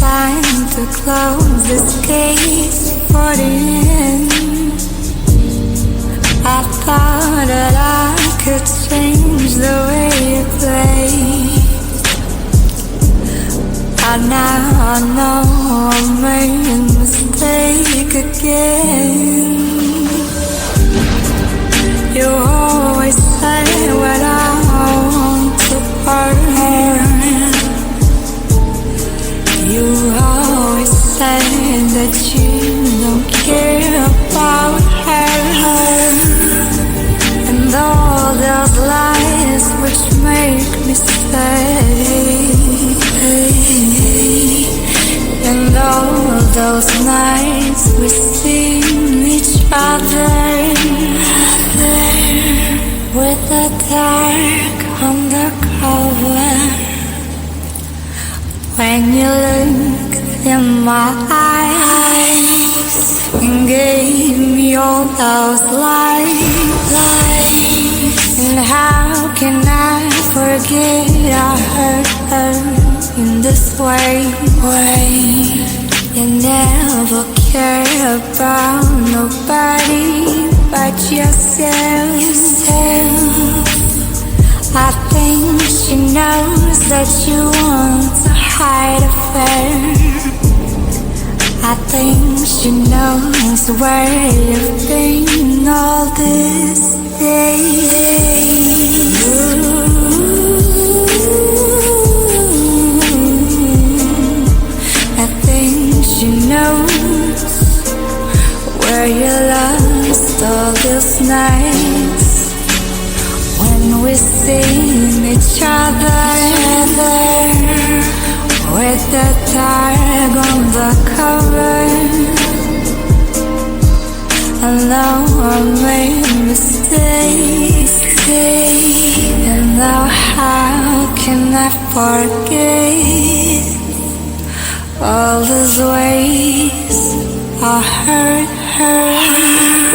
time to close this case for the end. I thought that I could change the way you play, but now I know I made a mistake again. You always say what I want to hear. You always say that you don't care about her, and all those lies which make me stay, and all those nights we seen each other with a dark undercover. When you looked in my eyes and gave me all those lies, and how can I forget I hurt her in this way? You never care about nobody but yourself. I think she knows that you want to hide affair. I think she knows where you've been all these days. I think she knows where you lost all these nights when we seen each other with the tag on the cover. I know I made mistakes, and now how can I forget all those ways I hurt her?